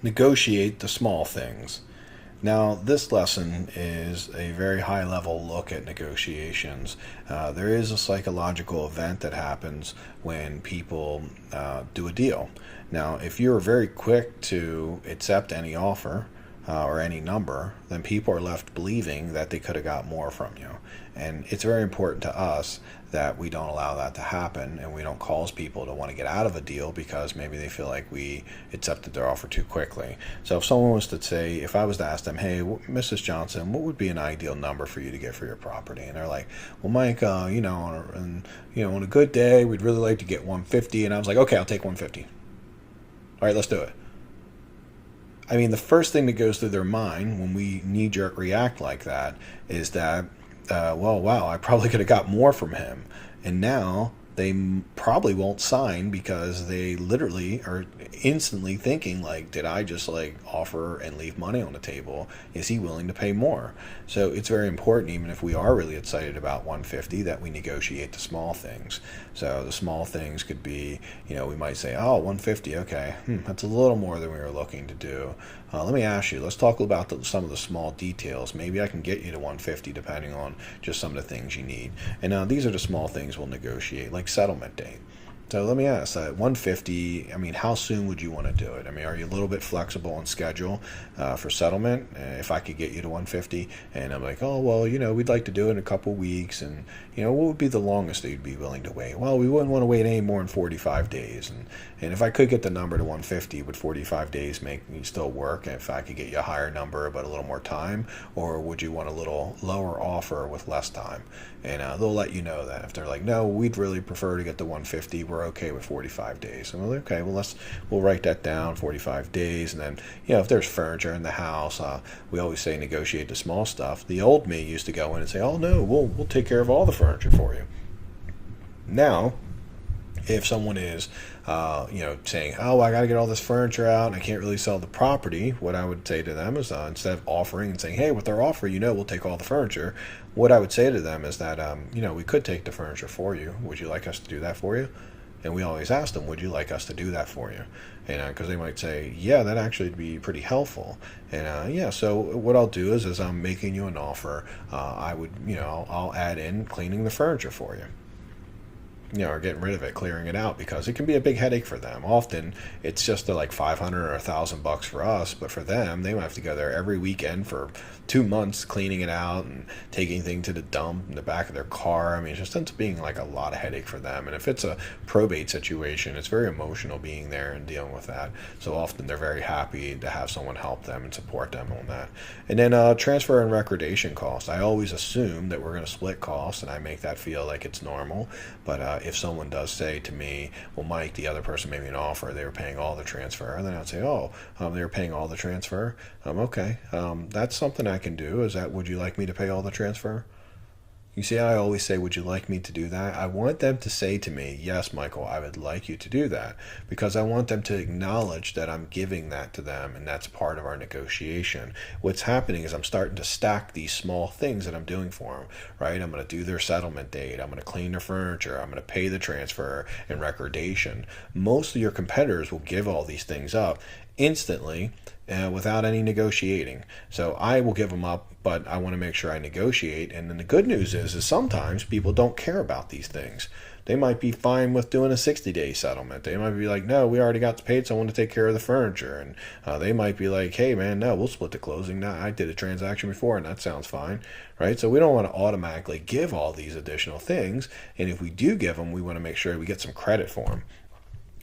Negotiate the small things. Now, this lesson is a very high level look at negotiations. There is a psychological event that happens when people do a deal. Now, if you're very quick to accept any offer or any number, then people are left believing that they could have got more from you. And it's very important to us that we don't allow that to happen and we don't cause people to want to get out of a deal because maybe they feel like we accepted their offer too quickly. So if someone was to say, if I was to ask them, hey, Mrs. Johnson, what would be an ideal number for you to get for your property? And they're like, well, Mike, on a good day, we'd really like to get 150. And I was like, okay, I'll take 150. All right, let's do it. I mean, the first thing that goes through their mind when we knee-jerk react like that is that, well, wow, I probably could have got more from him. And now they probably won't sign because they literally are instantly thinking like, did I just like offer and leave money on the table? Is he willing to pay more? So it's very important, even if we are really excited about 150, that we negotiate the small things. So the small things could be, we might say, oh, 150, okay, that's a little more than we were looking to do. Let me ask you, let's talk about some of the small details. Maybe I can get you to 150 depending on just some of the things you need. And these are the small things we'll negotiate, like settlement date. So let me ask, 150, I mean, how soon would you want to do it? I mean, are you a little bit flexible on schedule for settlement? If I could get you to 150 and I'm like, oh, well, we'd like to do it in a couple weeks. And, what would be the longest that you'd be willing to wait? Well, we wouldn't want to wait any more than 45 days. And if I could get the number to 150, would 45 days make me still work? If I could get you a higher number but a little more time? Or would you want a little lower offer with less time? And they'll let you know that. If they're like, no, we'd really prefer to get the 150, we're okay with 45 days. And we're like, okay, well, we'll write that down, 45 days. And then, if there's furniture in the house, we always say negotiate the small stuff. The old me used to go in and say, oh, no, we'll take care of all the furniture for you. Now, if someone is, saying, oh, I got to get all this furniture out and I can't really sell the property, what I would say to them is instead of offering and saying, hey, with our offer, we'll take all the furniture. What I would say to them is that, we could take the furniture for you. Would you like us to do that for you? And we always ask them, would you like us to do that for you? And because they might say, yeah, that actually would be pretty helpful. And so what I'll do is I'm making you an offer. I would, I'll add in cleaning the furniture for you. Or getting rid of it, clearing it out, because it can be a big headache for them. Often it's just like 500 or $1,000 for us, but for them, they might have to go there every weekend for 2 months cleaning it out and taking things to the dump in the back of their car. I mean, it just ends up being like a lot of headache for them. And if it's a probate situation, it's very emotional being there and dealing with that. So often they're very happy to have someone help them and support them on that. And then transfer and recordation costs. I always assume that we're going to split costs, and I make that feel like it's normal. But if someone does say to me, well, Mike, the other person made me an offer, they were paying all the transfer, and then I'd say, oh, they were paying all the transfer. Okay, that's something I can do. Would you like me to pay all the transfer? You see, I always say, would you like me to do that? I want them to say to me, yes, Michael, I would like you to do that, because I want them to acknowledge that I'm giving that to them, and that's part of our negotiation. What's happening is I'm starting to stack these small things that I'm doing for them, right? I'm going to do their settlement date. I'm going to clean their furniture. I'm going to pay the transfer and recordation. Most of your competitors will give all these things up instantly without any negotiating. So I will give them up, but I want to make sure I negotiate. And then the good news is sometimes people don't care about these things. They might be fine with doing a 60-day settlement. They might be like, no, we already got paid, so I want to take care of the furniture. And they might be like, hey, man, no, we'll split the closing. Now, I did a transaction before, and that sounds fine, right? So we don't want to automatically give all these additional things. And if we do give them, we want to make sure we get some credit for them.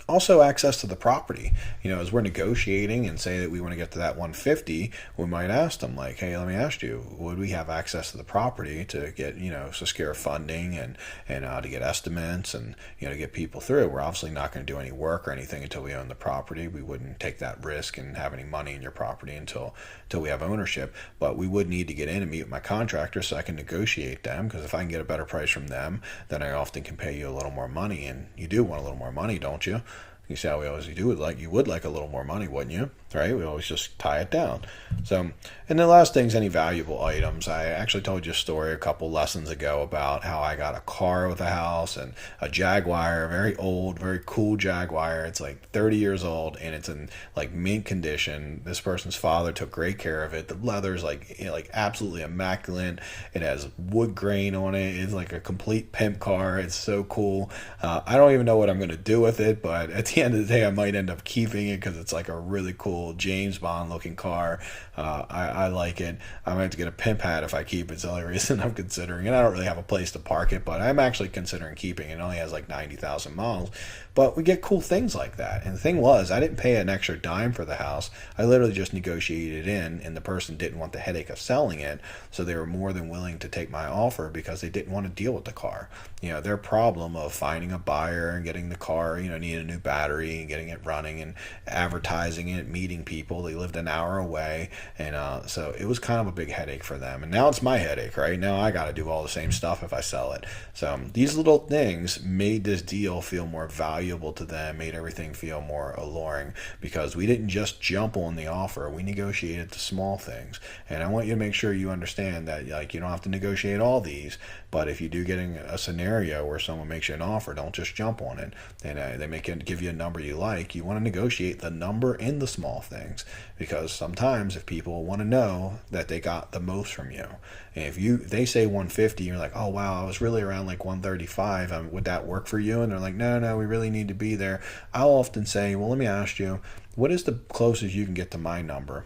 Also, access to the property. As we're negotiating and say that we want to get to that 150, we might ask them like, hey, let me ask you, would we have access to the property to get, secure funding and to get estimates and, to get people through? We're obviously not going to do any work or anything until we own the property. We wouldn't take that risk and have any money in your property until we have ownership. But we would need to get in and meet with my contractor so I can negotiate them, because if I can get a better price from them, then I often can pay you a little more money. And you do want a little more money, don't you? You see how we always do it, like you would like a little more money, wouldn't you? Right? We always just tie it down. So, and the last thing's any valuable items. I actually told you a story a couple lessons ago about how I got a car with a house and a Jaguar, a very old, very cool Jaguar. It's like 30 years old and it's in like mint condition. This person's father took great care of it. The leather's like, like absolutely immaculate. It has wood grain on it. It's like a complete pimp car. It's so cool. I don't even know what I'm going to do with it, but at the end of the day, I might end up keeping it because it's like a really cool James Bond looking car. I like it. I might have to get a pimp hat if I keep it. It's the only reason I'm considering it. I don't really have a place to park it, but I'm actually considering keeping it. It only has like 90,000 miles. But we get cool things like that. And the thing was, I didn't pay an extra dime for the house. I literally just negotiated it in, and the person didn't want the headache of selling it. So they were more than willing to take my offer because they didn't want to deal with the car. Their problem of finding a buyer and getting the car, needing a new battery and getting it running and advertising it, meeting people. They lived an hour away. And so it was kind of a big headache for them. And now it's my headache, right? Now I got to do all the same stuff if I sell it. So these little things made this deal feel more valuable to them, made everything feel more alluring because we didn't just jump on the offer. We negotiated the small things. And I want you to make sure you understand that you don't have to negotiate all these, but if you do get in a scenario where someone makes you an offer, don't just jump on it. And they give you a number you like. You want to negotiate the number in the small things because sometimes if people want to know that they got the most from you, and if they say 150, you're like, oh wow, I was really around like 135. Would that work for you? And they're like, no, we really need to be there. I'll often say, well, let me ask you, what is the closest you can get to my number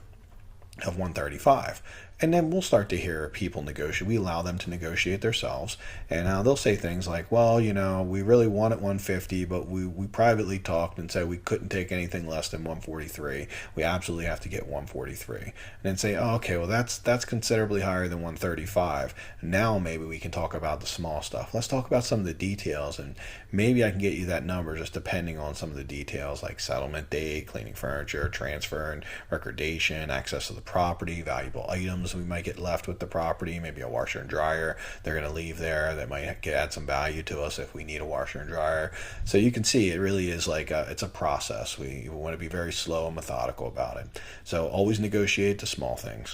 of 135? And then we'll start to hear people negotiate. We allow them to negotiate themselves. And they'll say things like, well, we really wanted 150, but we privately talked and said we couldn't take anything less than 143. We absolutely have to get 143. And then say, oh, okay, well, that's considerably higher than 135. Now maybe we can talk about the small stuff. Let's talk about some of the details. And maybe I can get you that number just depending on some of the details like settlement date, cleaning furniture, transfer and recordation, access to the property, valuable items we might get left with the property, maybe a washer and dryer they're going to leave there that might add some value to us if we need a washer and dryer. So you can see it really is like it's a process. We want to be very slow and methodical about it. So always negotiate the small things.